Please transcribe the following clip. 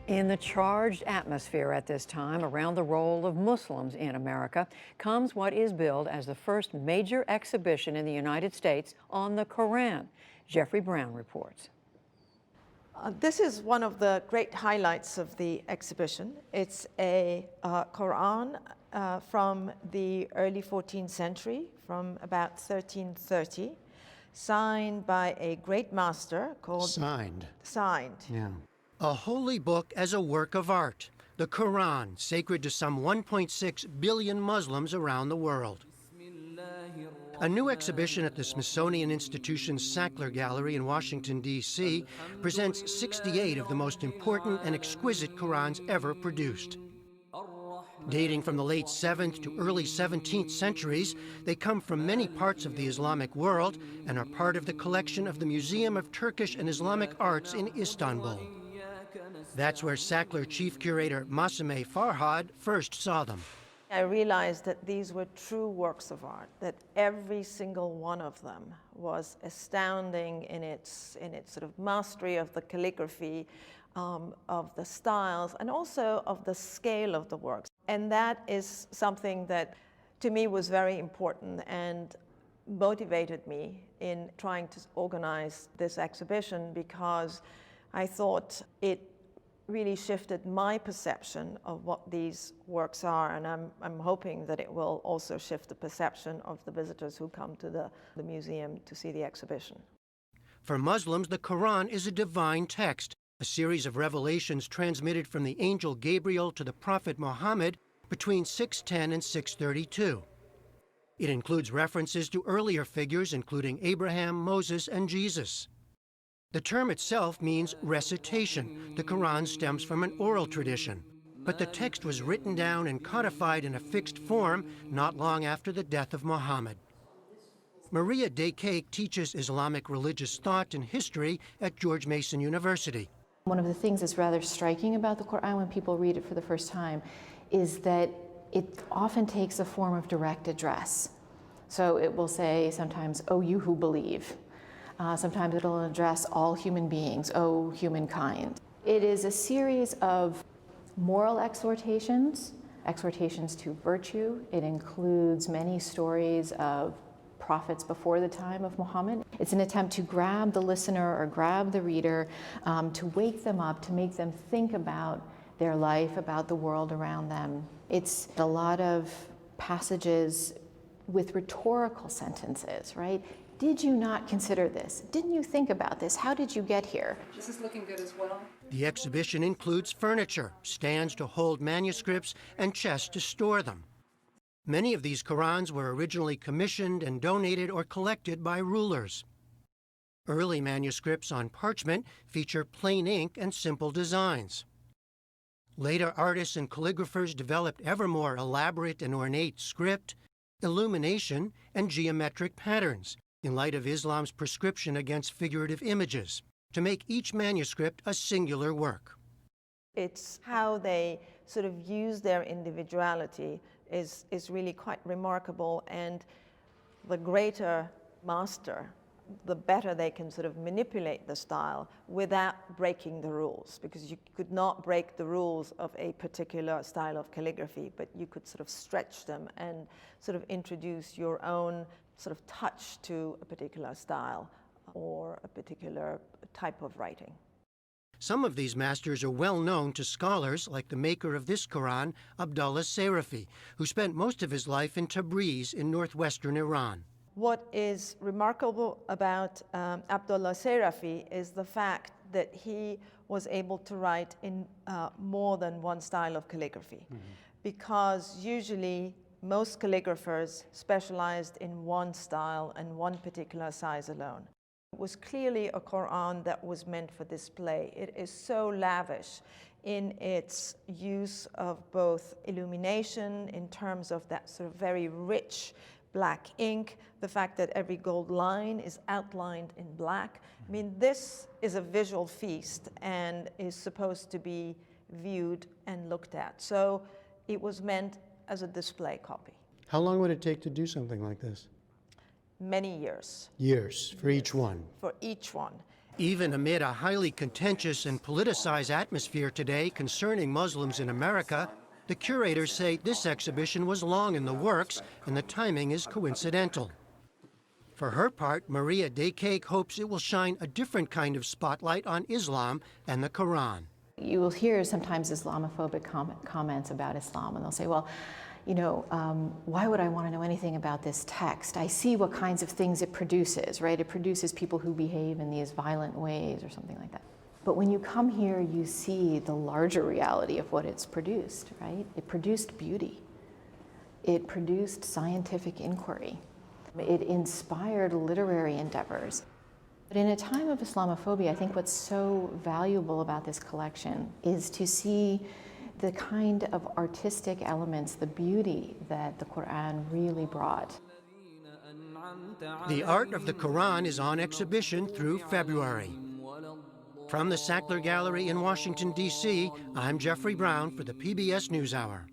In the charged atmosphere at this time around the role of Muslims in America comes what is billed as the first major exhibition in the United States on the Qur'an. Jeffrey Brown reports. This is one of the great highlights of the exhibition. It's a Qur'an from the early 14th century, from about 1330, signed by a great master called... Signed. Yeah. A holy book as a work of art, the Qur'an, sacred to some 1.6 billion Muslims around the world. A new exhibition at the Smithsonian Institution's Sackler Gallery in Washington, D.C. presents 68 of the most important and exquisite Qur'ans ever produced. Dating from the late 7th to early 17th centuries, they come from many parts of the Islamic world and are part of the collection of the Museum of Turkish and Islamic Arts in Istanbul. That's where Sackler chief curator Masime Farhad first saw them. I realized that these were true works of art, that every single one of them was astounding in its sort of mastery of the calligraphy, of the styles, and also of the scale of the works. And that is something that, to me, was very important and motivated me in trying to organize this exhibition, because I thought it really shifted my perception of what these works are, and I'm hoping that it will also shift the perception of the visitors who come to the museum to see the exhibition. For Muslims, the Quran is a divine text, a series of revelations transmitted from the angel Gabriel to the prophet Muhammad between 610 and 632. It includes references to earlier figures, including Abraham, Moses, and Jesus. The term itself means recitation. The Quran stems from an oral tradition, but the text was written down and codified in a fixed form not long after the death of Muhammad. Maria Dekake teaches Islamic religious thought and history at George Mason University. One of the things that's rather striking about the Quran when people read it for the first time is that it often takes a form of direct address. So it will say sometimes, "O you who believe." Sometimes it'll address all human beings, O humankind. It is a series of moral exhortations, exhortations to virtue. It includes many stories of prophets before the time of Muhammad. It's an attempt to grab the listener or grab the reader, to wake them up, to make them think about their life, about the world around them. It's a lot of passages with rhetorical sentences, right? Did you not consider this? Didn't you think about this? How did you get here? This is looking good as well. The exhibition includes furniture, stands to hold manuscripts, and chests to store them. Many of these Qurans were originally commissioned and donated or collected by rulers. Early manuscripts on parchment feature plain ink and simple designs. Later artists and calligraphers developed ever more elaborate and ornate script, illumination, and geometric patterns, in light of Islam's prescription against figurative images, to make each manuscript a singular work. It's how they sort of use their individuality is really quite remarkable, and the greater master, the better they can sort of manipulate the style without breaking the rules, because you could not break the rules of a particular style of calligraphy, but you could sort of stretch them and sort of introduce your own sort of touch to a particular style or a particular type of writing. Some of these masters are well known to scholars, like the maker of this Quran, Abdullah Sarafi, who spent most of his life in Tabriz in northwestern Iran. What is remarkable about Abdullah Sarafi is the fact that he was able to write in more than one style of calligraphy, because usually most calligraphers specialized in one style and one particular size alone. It was clearly a Quran that was meant for display. It is so lavish in its use of both illumination in terms of that sort of very rich black ink, the fact that every gold line is outlined in black. I mean, this is a visual feast and is supposed to be viewed and looked at. So it was meant as a display copy. How long would it take to do something like this? Many years. Years for each one? For each one. Even amid a highly contentious and politicized atmosphere today concerning Muslims in America, the curators say this exhibition was long in the works and the timing is coincidental. For her part, Maria Daycake hopes it will shine a different kind of spotlight on Islam and the Qur'an. You will hear sometimes Islamophobic comments about Islam, and they'll say, well, you know, why would I want to know anything about this text? I see what kinds of things it produces, right? It produces people who behave in these violent ways or something like that. But when you come here, you see the larger reality of what it's produced, right? It produced beauty. It produced scientific inquiry. It inspired literary endeavors. But in a time of Islamophobia, I think what's so valuable about this collection is to see the kind of artistic elements, the beauty that the Qur'an really brought. The art of the Qur'an is on exhibition through February. From the Sackler Gallery in Washington, D.C., I'm Jeffrey Brown for the PBS NewsHour.